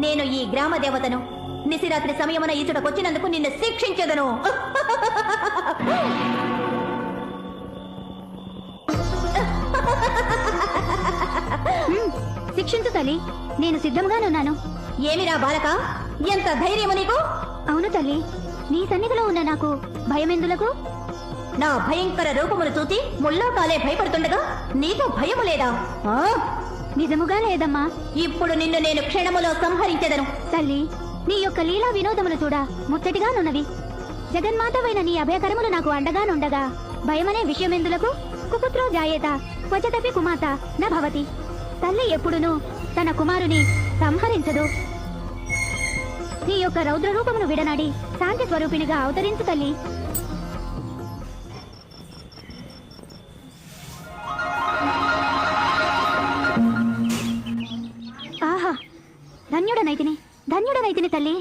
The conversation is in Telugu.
నేను ఈ గ్రామ దేవతను. నిశిరాత్రి సమయమున ఈచుటకొచ్చినందుకు నిన్ను శిక్షించదను. శిక్షించు తల్లి, నేను సిద్ధంగానున్నాను. ఏమిరా బాలక, ఎంత ధైర్యము నీకు? అవును తల్లి, నీ సన్నిధిలో ఉన్న నాకు భయమెందులకు? నా భయంకర రూపమును చూసి ముల్లోకాలే భయపడుతుండగా నీకు భయము లేదా? నిజముగా లేదమ్మా. ఇప్పుడు నిన్ను నేను క్షణములో సంహరించెదను. తల్లి, నీ యొక్క లీలా వినోదములు చూడ ముచ్చటిగానున్నవి. జగన్మాతవైన నీ అభయకరములు నాకు అండగానుండగా భయమనే విషయమెందులకు? కుపుత్రో జాయేత క్వచతపి కుమాత న భవతి. తల్లి ఎప్పుడునూ తన కుమారుని సంహరించదు. నీ యొక్క రౌద్ర రూపమును విడనాడి శాంతి స్వరూపినిగా అవతరించు తల్లి. ఆహా, ధన్యుడనైతిని తల్లి.